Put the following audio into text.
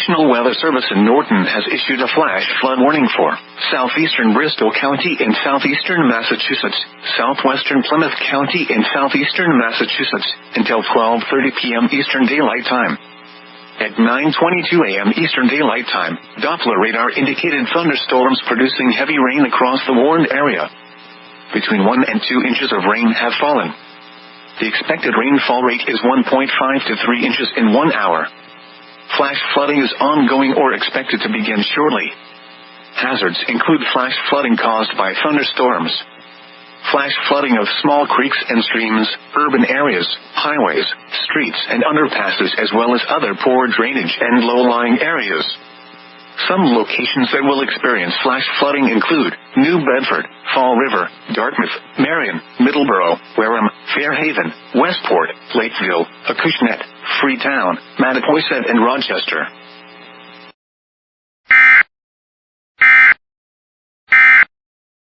National Weather Service in Norton has issued a flash flood warning for southeastern Bristol County in southeastern Massachusetts, southwestern Plymouth County in southeastern Massachusetts, until 12:30 p.m. Eastern Daylight Time. At 9:22 a.m. Eastern Daylight Time, Doppler radar indicated thunderstorms producing heavy rain across the warned area. Between 1 and 2 inches of rain have fallen. The expected rainfall rate is 1.5 to 3 inches in 1 hour. Flash flooding is ongoing or expected to begin shortly. Hazards include flash flooding caused by thunderstorms, flash flooding of small creeks and streams, urban areas, highways, streets and underpasses, as well as other poor drainage and low-lying areas. Some locations that will experience flash flooding include New Bedford, Fall River, Dartmouth, Marion, Middleborough, Wareham, Fairhaven, Westport, Lakeville, Acushnet, Freetown, Mattapoisett and Rochester.